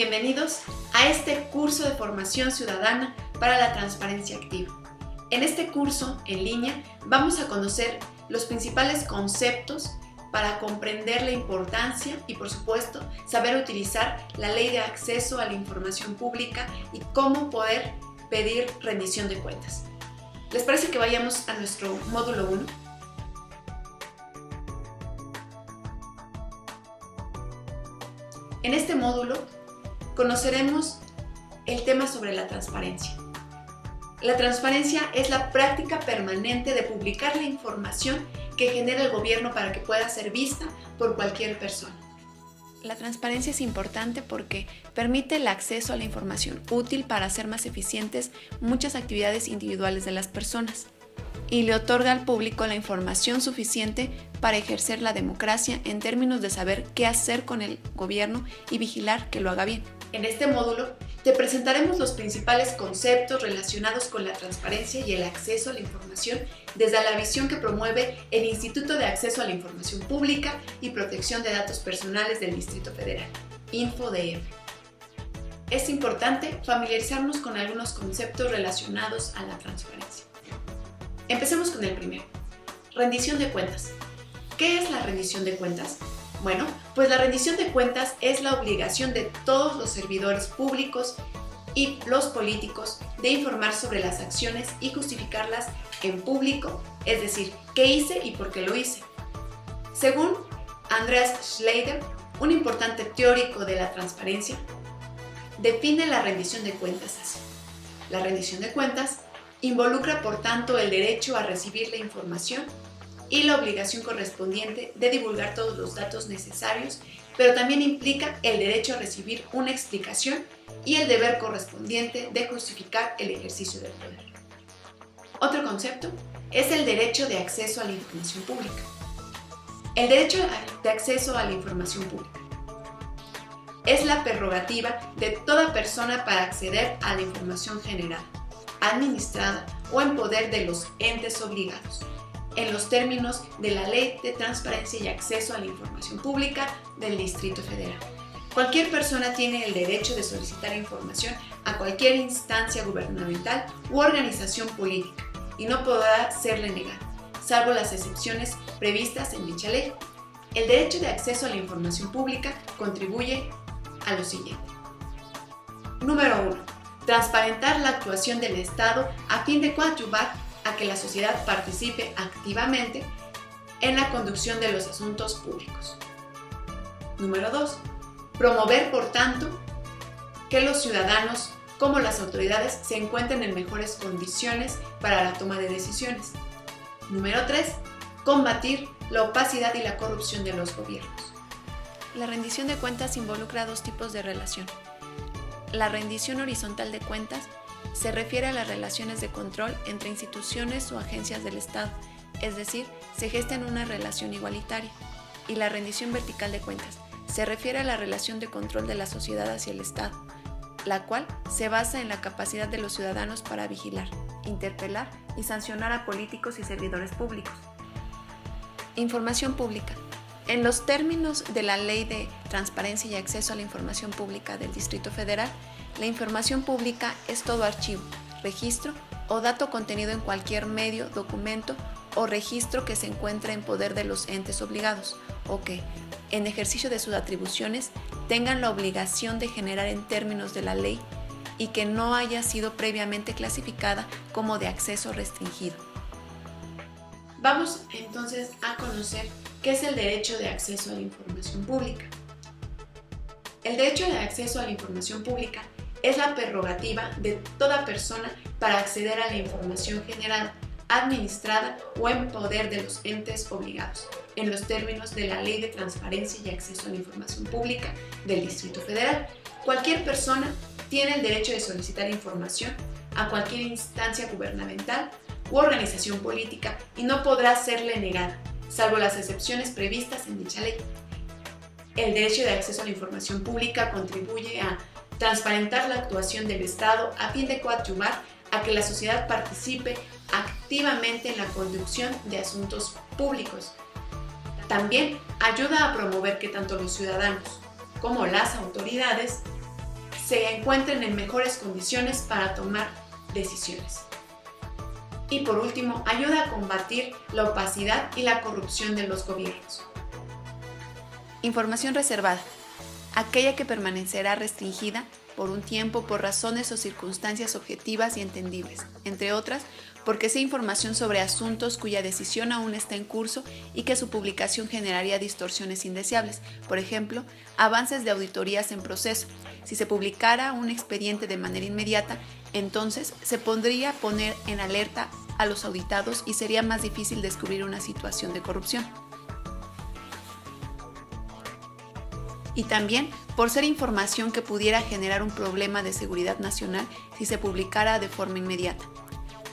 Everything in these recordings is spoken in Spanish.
Bienvenidos a este curso de formación ciudadana para la transparencia activa. En este curso en línea vamos a conocer los principales conceptos para comprender la importancia y, por supuesto, saber utilizar la Ley de Acceso a la Información Pública y cómo poder pedir rendición de cuentas. ¿Les parece que vayamos a nuestro módulo 1? En este módulo conoceremos el tema sobre la transparencia. La transparencia es la práctica permanente de publicar la información que genera el gobierno para que pueda ser vista por cualquier persona. La transparencia es importante porque permite el acceso a la información útil para hacer más eficientes muchas actividades individuales de las personas y le otorga al público la información suficiente para ejercer la democracia en términos de saber qué hacer con el gobierno y vigilar que lo haga bien. En este módulo te presentaremos los principales conceptos relacionados con la transparencia y el acceso a la información desde la visión que promueve el Instituto de Acceso a la Información Pública y Protección de Datos Personales del Distrito Federal, InfoDF. Es importante familiarizarnos con algunos conceptos relacionados a la transparencia. Empecemos con el primero, rendición de cuentas. ¿Qué es la rendición de cuentas? Bueno, pues la rendición de cuentas es la obligación de todos los servidores públicos y los políticos de informar sobre las acciones y justificarlas en público, es decir, qué hice y por qué lo hice. Según Andreas Schleicher, un importante teórico de la transparencia, define la rendición de cuentas así. La rendición de cuentas involucra, por tanto, el derecho a recibir la información y la obligación correspondiente de divulgar todos los datos necesarios, pero también implica el derecho a recibir una explicación y el deber correspondiente de justificar el ejercicio del poder. Otro concepto es el derecho de acceso a la información pública. El derecho de acceso a la información pública es la prerrogativa de toda persona para acceder a la información generada, administrada o en poder de los entes obligados, en los términos de la Ley de Transparencia y Acceso a la Información Pública del Distrito Federal. Cualquier persona tiene el derecho de solicitar información a cualquier instancia gubernamental u organización política y no podrá serle negada, salvo las excepciones previstas en dicha ley. El derecho de acceso a la información pública contribuye a lo siguiente. Número 1. Transparentar la actuación del Estado a fin de coadyuvar a que la sociedad participe activamente en la conducción de los asuntos públicos. Número 2. Promover, por tanto, que los ciudadanos como las autoridades se encuentren en mejores condiciones para la toma de decisiones. Número 3. Combatir la opacidad y la corrupción de los gobiernos. La rendición de cuentas involucra dos tipos de relación. La rendición horizontal de cuentas se refiere a las relaciones de control entre instituciones o agencias del Estado, es decir, se gesta en una relación igualitaria. Y la rendición vertical de cuentas se refiere a la relación de control de la sociedad hacia el Estado, la cual se basa en la capacidad de los ciudadanos para vigilar, interpelar y sancionar a políticos y servidores públicos. Información pública. En los términos de la Ley de Transparencia y Acceso a la Información Pública del Distrito Federal, la información pública es todo archivo, registro o dato contenido en cualquier medio, documento o registro que se encuentre en poder de los entes obligados o que, en ejercicio de sus atribuciones, tengan la obligación de generar en términos de la ley y que no haya sido previamente clasificada como de acceso restringido. Vamos entonces a conocer qué es el derecho de acceso a la información pública. El derecho de acceso a la información pública es la prerrogativa de toda persona para acceder a la información generada, administrada o en poder de los entes obligados, en los términos de la Ley de Transparencia y Acceso a la Información Pública del Distrito Federal. Cualquier persona tiene el derecho de solicitar información a cualquier instancia gubernamental u organización política y no podrá serle negada, salvo las excepciones previstas en dicha ley. El derecho de acceso a la información pública contribuye a transparentar la actuación del Estado a fin de coadyuvar a que la sociedad participe activamente en la conducción de asuntos públicos. También ayuda a promover que tanto los ciudadanos como las autoridades se encuentren en mejores condiciones para tomar decisiones. Y por último, ayuda a combatir la opacidad y la corrupción de los gobiernos. Información reservada. Aquella que permanecerá restringida por un tiempo por razones o circunstancias objetivas y entendibles, entre otras, porque sea información sobre asuntos cuya decisión aún está en curso y que su publicación generaría distorsiones indeseables, por ejemplo, avances de auditorías en proceso. Si se publicara un expediente de manera inmediata, entonces se podría poner en alerta a los auditados y sería más difícil descubrir una situación de corrupción. Y también por ser información que pudiera generar un problema de seguridad nacional si se publicara de forma inmediata.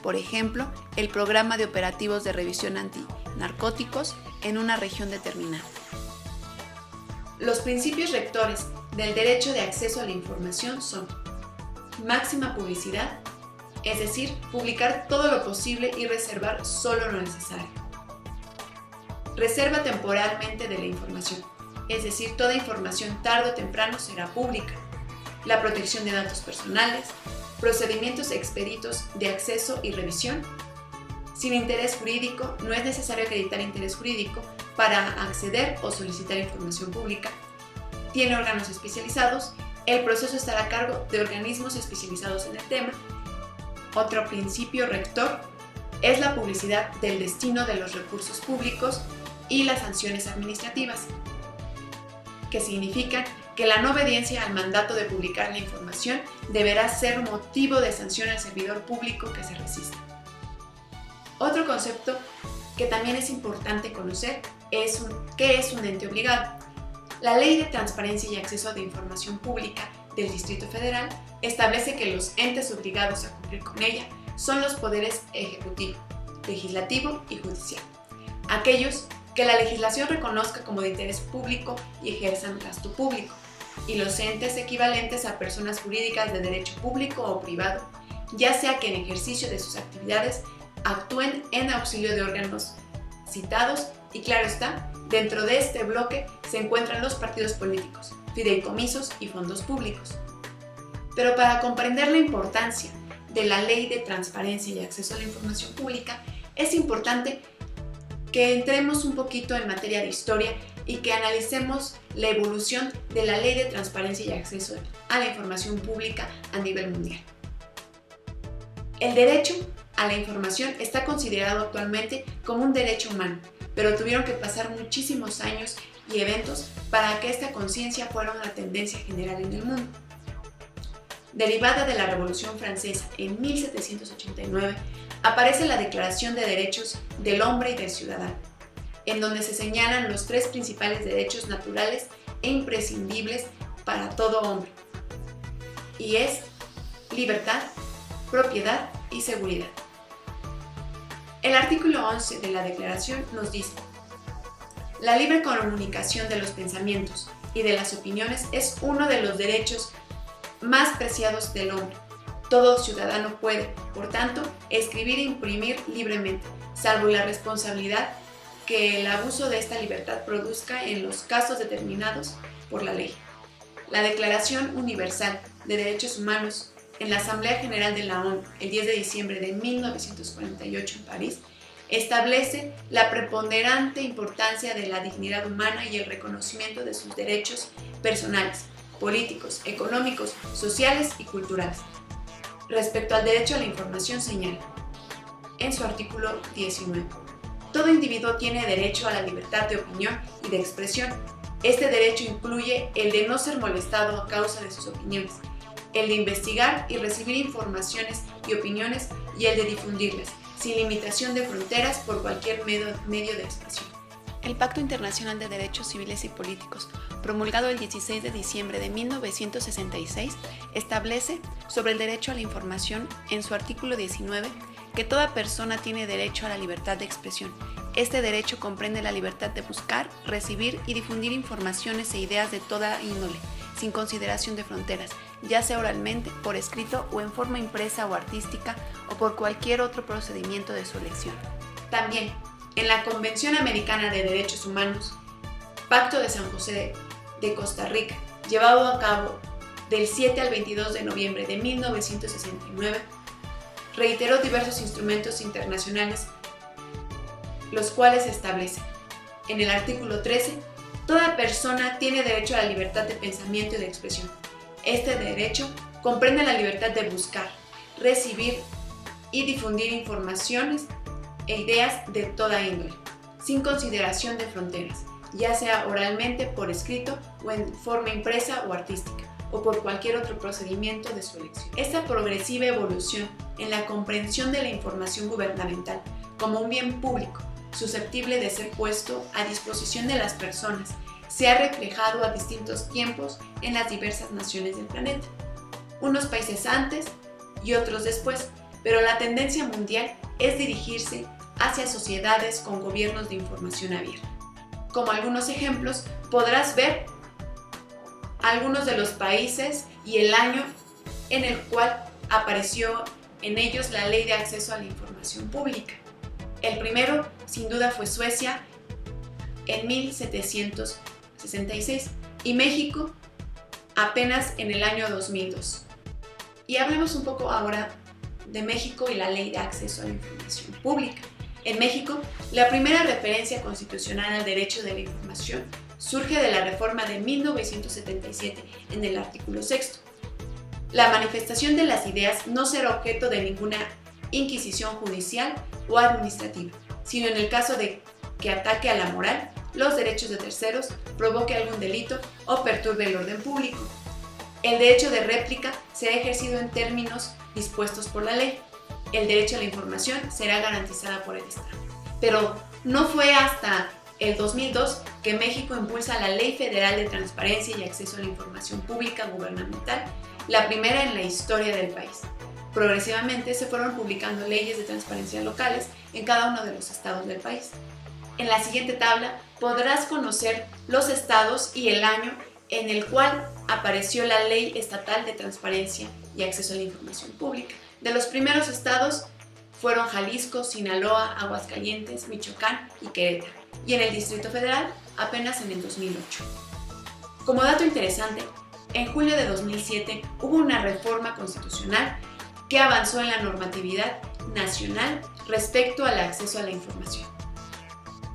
Por ejemplo, el programa de operativos de revisión antinarcóticos en una región determinada. Los principios rectores del derecho de acceso a la información son: máxima publicidad, es decir, publicar todo lo posible y reservar solo lo necesario. Reserva temporalmente de la información, es decir, toda información tarde o temprano será pública. La protección de datos personales, procedimientos expeditos de acceso y revisión. Sin interés jurídico, no es necesario acreditar interés jurídico para acceder o solicitar información pública. Tiene órganos especializados, el proceso estará a cargo de organismos especializados en el tema. Otro principio rector es la publicidad del destino de los recursos públicos y las sanciones administrativas, que significan que la no obediencia al mandato de publicar la información deberá ser motivo de sanción al servidor público que se resista. Otro concepto que también es importante conocer es ¿qué es un ente obligado? La Ley de Transparencia y Acceso a la Información Pública del Distrito Federal establece que los entes obligados a cumplir con ella son los poderes ejecutivo, legislativo y judicial, aquellos que la legislación reconozca como de interés público y ejerzan gasto público, y los entes equivalentes a personas jurídicas de derecho público o privado, ya sea que en ejercicio de sus actividades actúen en auxilio de órganos citados, y claro está, dentro de este bloque se encuentran los partidos políticos, fideicomisos y fondos públicos. Pero para comprender la importancia de la Ley de Transparencia y Acceso a la Información Pública, es importante que entremos un poquito en materia de historia y que analicemos la evolución de la Ley de Transparencia y Acceso a la Información Pública a nivel mundial. El derecho a la información está considerado actualmente como un derecho humano, pero tuvieron que pasar muchísimos años y eventos para que esta conciencia fuera una tendencia general en el mundo. Derivada de la Revolución Francesa en 1789, aparece la Declaración de Derechos del Hombre y del Ciudadano, en donde se señalan los tres principales derechos naturales e imprescindibles para todo hombre, y es libertad, propiedad y seguridad. El artículo 11 de la Declaración nos dice: la libre comunicación de los pensamientos y de las opiniones es uno de los derechos más preciados del hombre. Todo ciudadano puede, por tanto, escribir e imprimir libremente, salvo la responsabilidad que el abuso de esta libertad produzca en los casos determinados por la ley. La Declaración Universal de Derechos Humanos en la Asamblea General de la ONU, el 10 de diciembre de 1948 en París, establece la preponderante importancia de la dignidad humana y el reconocimiento de sus derechos personales, políticos, económicos, sociales y culturales. Respecto al derecho a la información señala, en su artículo 19, todo individuo tiene derecho a la libertad de opinión y de expresión. Este derecho incluye el de no ser molestado a causa de sus opiniones, el de investigar y recibir informaciones y opiniones y el de difundirlas, sin limitación de fronteras por cualquier medio de expresión. El Pacto Internacional de Derechos Civiles y Políticos, promulgado el 16 de diciembre de 1966, establece sobre el derecho a la información en su artículo 19 que toda persona tiene derecho a la libertad de expresión. Este derecho comprende la libertad de buscar, recibir y difundir informaciones e ideas de toda índole, sin consideración de fronteras, ya sea oralmente, por escrito o en forma impresa o artística o por cualquier otro procedimiento de su elección. También, en la Convención Americana de Derechos Humanos, Pacto de San José de Costa Rica, llevado a cabo del 7 al 22 de noviembre de 1969, reiteró diversos instrumentos internacionales, los cuales establecen, en el artículo 13, toda persona tiene derecho a la libertad de pensamiento y de expresión. Este derecho comprende la libertad de buscar, recibir y difundir informaciones e ideas de toda índole, sin consideración de fronteras, ya sea oralmente, por escrito o en forma impresa o artística, o por cualquier otro procedimiento de su elección. Esta progresiva evolución en la comprensión de la información gubernamental como un bien público, susceptible de ser puesto a disposición de las personas, se ha reflejado a distintos tiempos en las diversas naciones del planeta, unos países antes y otros después, pero la tendencia mundial es dirigirse hacia sociedades con gobiernos de información abierta. Como algunos ejemplos, podrás ver algunos de los países y el año en el cual apareció en ellos la Ley de Acceso a la Información Pública. El primero, sin duda, fue Suecia en 1766 y México apenas en el año 2002. Y hablemos un poco ahora de México y la Ley de Acceso a la Información Pública. En México, la primera referencia constitucional al derecho de la información surge de la reforma de 1977 en el artículo 6. La manifestación de las ideas no será objeto de ninguna inquisición judicial o administrativa, sino en el caso de que ataque a la moral, los derechos de terceros, provoque algún delito o perturbe el orden público. El derecho de réplica será ejercido en términos dispuestos por la ley. El derecho a la información será garantizada por el Estado. Pero no fue hasta el 2002 que México impulsa la Ley Federal de Transparencia y Acceso a la Información Pública Gubernamental, la primera en la historia del país. Progresivamente se fueron publicando leyes de transparencia locales en cada uno de los estados del país. En la siguiente tabla podrás conocer los estados y el año en el cual apareció la Ley Estatal de Transparencia y Acceso a la Información Pública. De los primeros estados fueron Jalisco, Sinaloa, Aguascalientes, Michoacán y Querétaro, y en el Distrito Federal apenas en el 2008. Como dato interesante, en julio de 2007 hubo una reforma constitucional que avanzó en la normatividad nacional respecto al acceso a la información.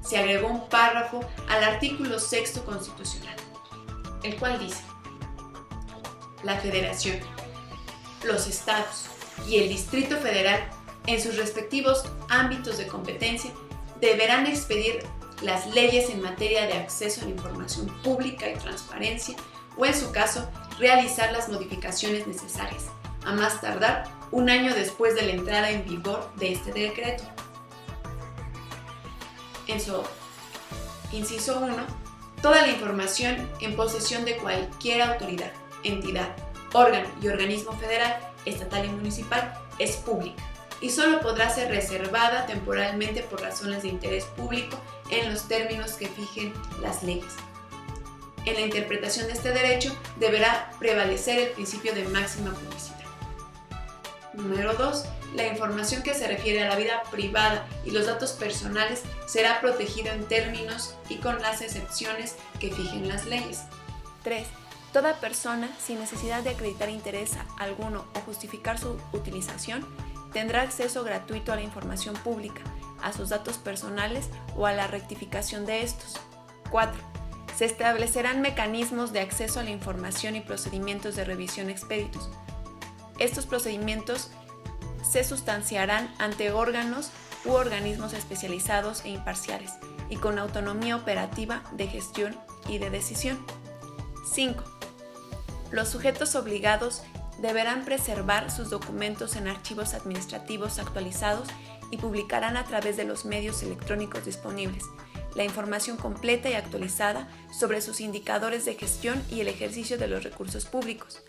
Se agregó un párrafo al artículo 6 constitucional, el cual dice: la Federación, los estados y el Distrito Federal, en sus respectivos ámbitos de competencia, deberán expedir las leyes en materia de acceso a la información pública y transparencia, o en su caso, realizar las modificaciones necesarias, a más tardar un año después de la entrada en vigor de este decreto. En su inciso 1, toda la información en posesión de cualquier autoridad, entidad, órgano y organismo federal, estatal y municipal es pública y solo podrá ser reservada temporalmente por razones de interés público en los términos que fijen las leyes. En la interpretación de este derecho deberá prevalecer el principio de máxima publicidad. Número 2. La información que se refiere a la vida privada y los datos personales será protegida en términos y con las excepciones que fijen las leyes. 3. Toda persona, sin necesidad de acreditar interés alguno o justificar su utilización, tendrá acceso gratuito a la información pública, a sus datos personales o a la rectificación de estos. 4. Se establecerán mecanismos de acceso a la información y procedimientos de revisión expeditos. Estos procedimientos se sustanciarán ante órganos u organismos especializados e imparciales y con autonomía operativa de gestión y de decisión. 5. Los sujetos obligados deberán preservar sus documentos en archivos administrativos actualizados y publicarán a través de los medios electrónicos disponibles la información completa y actualizada sobre sus indicadores de gestión y el ejercicio de los recursos públicos.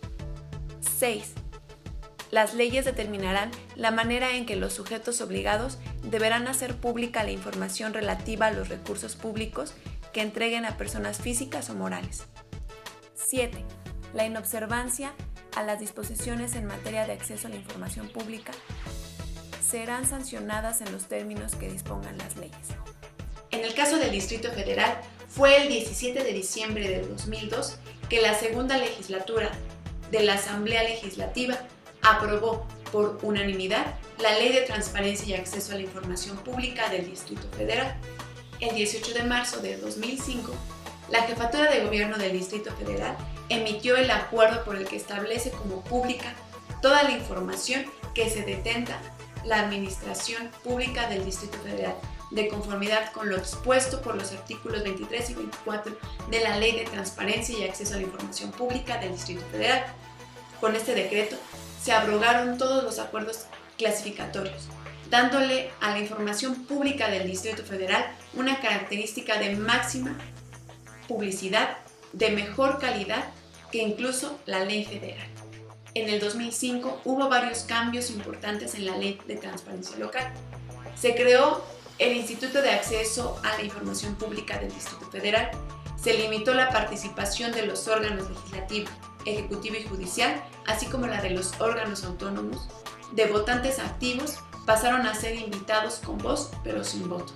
6. Las leyes determinarán la manera en que los sujetos obligados deberán hacer pública la información relativa a los recursos públicos que entreguen a personas físicas o morales. 7. La inobservancia a las disposiciones en materia de acceso a la información pública serán sancionadas en los términos que dispongan las leyes. En el caso del Distrito Federal, fue el 17 de diciembre del 2002 que la segunda legislatura de la Asamblea Legislativa aprobó por unanimidad la Ley de Transparencia y Acceso a la Información Pública del Distrito Federal. El 18 de marzo de 2005, la Jefatura de Gobierno del Distrito Federal emitió el acuerdo por el que establece como pública toda la información que se detenta la Administración Pública del Distrito Federal, de conformidad con lo expuesto por los artículos 23 y 24 de la Ley de Transparencia y Acceso a la Información Pública del Distrito Federal. Con este decreto se abrogaron todos los acuerdos clasificatorios, dándole a la información pública del Distrito Federal una característica de máxima publicidad, de mejor calidad que incluso la ley federal. En el 2005 hubo varios cambios importantes en la Ley de Transparencia Local. Se creó el Instituto de Acceso a la Información Pública del Distrito Federal. Se limitó la participación de los órganos legislativo, ejecutivo y judicial, así como la de los órganos autónomos. De votantes activos pasaron a ser invitados con voz pero sin voto.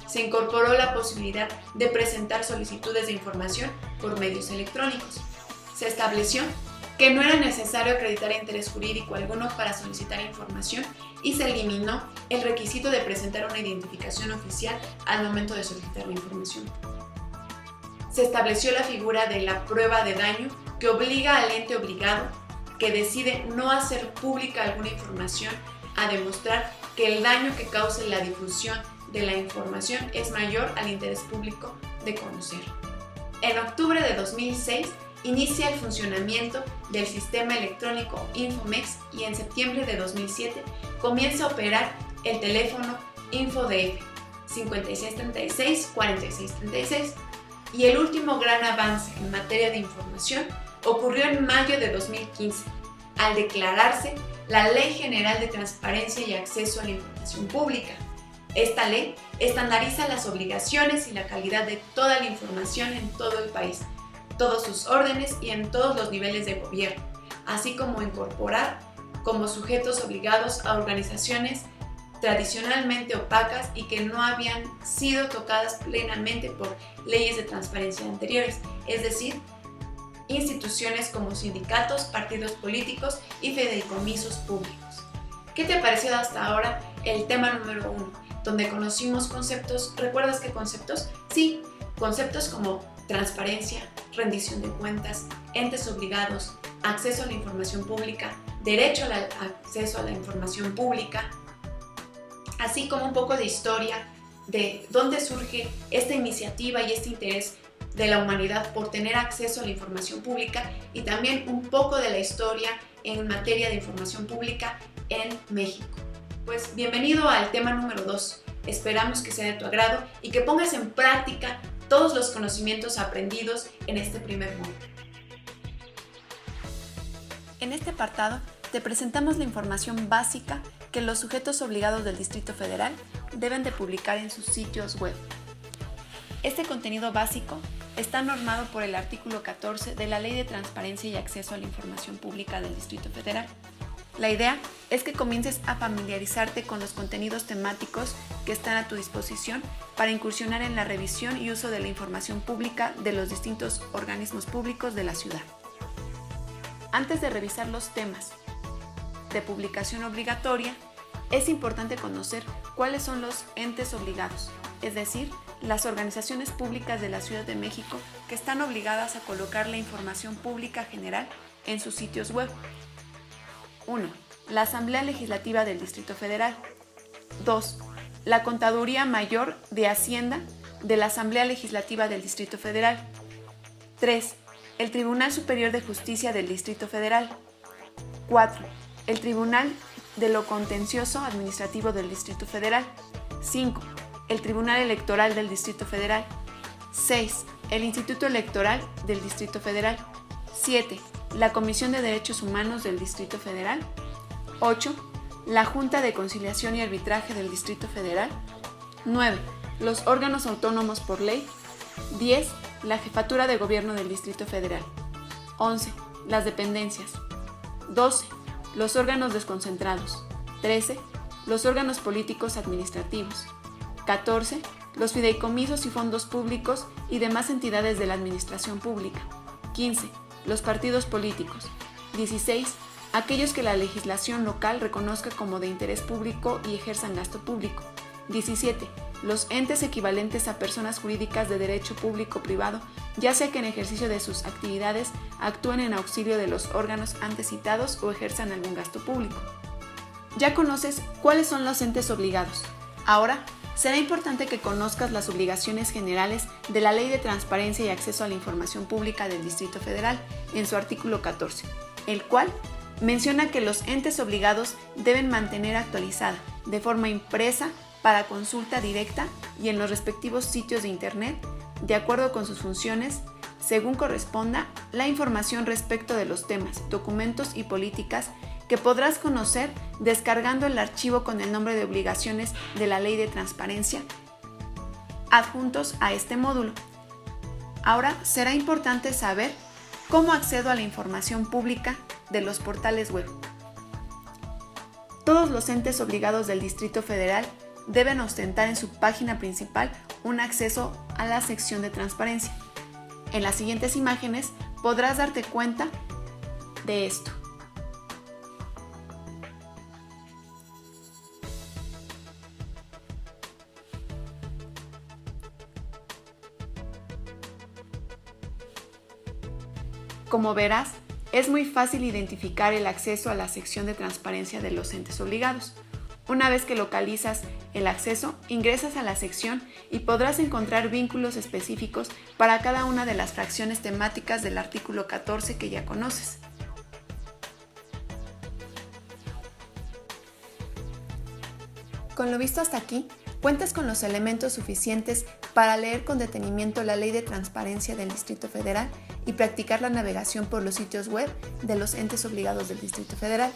Se incorporó la posibilidad de presentar solicitudes de información por medios electrónicos. Se estableció que no era necesario acreditar interés jurídico alguno para solicitar información y se eliminó el requisito de presentar una identificación oficial al momento de solicitar la información. Se estableció la figura de la prueba de daño que obliga al ente obligado que decide no hacer pública alguna información a demostrar que el daño que cause la difusión de la información es mayor al interés público de conocer. En octubre de 2006 inicia el funcionamiento del sistema electrónico Infomex y en septiembre de 2007 comienza a operar el teléfono InfoDF 5636-4636 y el último gran avance en materia de información ocurrió en mayo de 2015 al declararse la Ley General de Transparencia y Acceso a la Información Pública. Esta ley estandariza las obligaciones y la calidad de toda la información en todo el país, todos sus órdenes y en todos los niveles de gobierno, así como incorporar como sujetos obligados a organizaciones tradicionalmente opacas y que no habían sido tocadas plenamente por leyes de transparencia anteriores, es decir, instituciones como sindicatos, partidos políticos y fideicomisos públicos. ¿Qué te ha parecido hasta ahora el tema número 1? Donde conocimos conceptos. ¿Recuerdas qué conceptos? Sí, conceptos como transparencia, rendición de cuentas, entes obligados, acceso a la información pública, derecho al acceso a la información pública, así como un poco de historia de dónde surge esta iniciativa y este interés de la humanidad por tener acceso a la información pública y también un poco de la historia en materia de información pública en México. Pues bienvenido al tema número 2. Esperamos que sea de tu agrado y que pongas en práctica todos los conocimientos aprendidos en este primer módulo. En este apartado te presentamos la información básica que los sujetos obligados del Distrito Federal deben de publicar en sus sitios web. Este contenido básico está normado por el artículo 14 de la Ley de Transparencia y Acceso a la Información Pública del Distrito Federal. La idea es que comiences a familiarizarte con los contenidos temáticos que están a tu disposición para incursionar en la revisión y uso de la información pública de los distintos organismos públicos de la ciudad. Antes de revisar los temas de publicación obligatoria, es importante conocer cuáles son los entes obligados, es decir, las organizaciones públicas de la Ciudad de México que están obligadas a colocar la información pública general en sus sitios web. 1. La Asamblea Legislativa del Distrito Federal. 2. La Contaduría Mayor de Hacienda de la Asamblea Legislativa del Distrito Federal. 3. El Tribunal Superior de Justicia del Distrito Federal. 4. El Tribunal de lo Contencioso Administrativo del Distrito Federal. 5. El Tribunal Electoral del Distrito Federal. 6. El Instituto Electoral del Distrito Federal. 7. La Comisión de Derechos Humanos del Distrito Federal. 8. La Junta de Conciliación y Arbitraje del Distrito Federal. 9. Los órganos autónomos por ley. 10. La Jefatura de Gobierno del Distrito Federal. 11. Las dependencias. 12. Los órganos desconcentrados. 13. Los órganos políticos administrativos. 14. Los fideicomisos y fondos públicos y demás entidades de la administración pública. 15. Los partidos políticos. 16. Aquellos que la legislación local reconozca como de interés público y ejerzan gasto público. 17. Los entes equivalentes a personas jurídicas de derecho público-privado, ya sea que en ejercicio de sus actividades actúen en auxilio de los órganos antes citados o ejerzan algún gasto público. Ya conoces cuáles son los entes obligados. Ahora, será importante que conozcas las obligaciones generales de la Ley de Transparencia y Acceso a la Información Pública del Distrito Federal en su artículo 14, el cual menciona que los entes obligados deben mantener actualizada de forma impresa para consulta directa y en los respectivos sitios de Internet, de acuerdo con sus funciones, según corresponda, la información respecto de los temas, documentos y políticas que podrás conocer descargando el archivo con el nombre de obligaciones de la Ley de Transparencia adjuntos a este módulo. Ahora será importante saber cómo accedo a la información pública de los portales web. Todos los entes obligados del Distrito Federal deben ostentar en su página principal un acceso a la sección de transparencia. En las siguientes imágenes podrás darte cuenta de esto. Como verás, es muy fácil identificar el acceso a la sección de transparencia de los entes obligados. Una vez que localizas el acceso, ingresas a la sección y podrás encontrar vínculos específicos para cada una de las fracciones temáticas del artículo 14 que ya conoces. Con lo visto hasta aquí, cuentas con los elementos suficientes para leer con detenimiento la Ley de Transparencia del Distrito Federal y practicar la navegación por los sitios web de los entes obligados del Distrito Federal.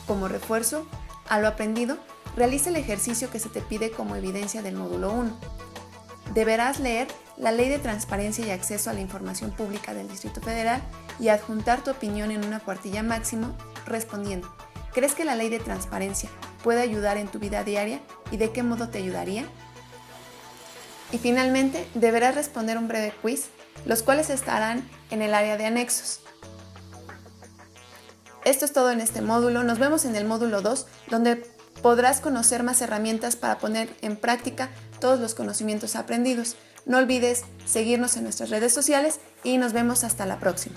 Como refuerzo a lo aprendido, realiza el ejercicio que se te pide como evidencia del módulo 1. Deberás leer la Ley de Transparencia y Acceso a la Información Pública del Distrito Federal y adjuntar tu opinión en una cuartilla máximo respondiendo: ¿crees que la Ley de Transparencia puede ayudar en tu vida diaria y de qué modo te ayudaría? Y finalmente, deberás responder un breve quiz, los cuales estarán en el área de anexos. Esto es todo en este módulo. Nos vemos en el módulo 2, donde podrás conocer más herramientas para poner en práctica todos los conocimientos aprendidos. No olvides seguirnos en nuestras redes sociales y nos vemos hasta la próxima.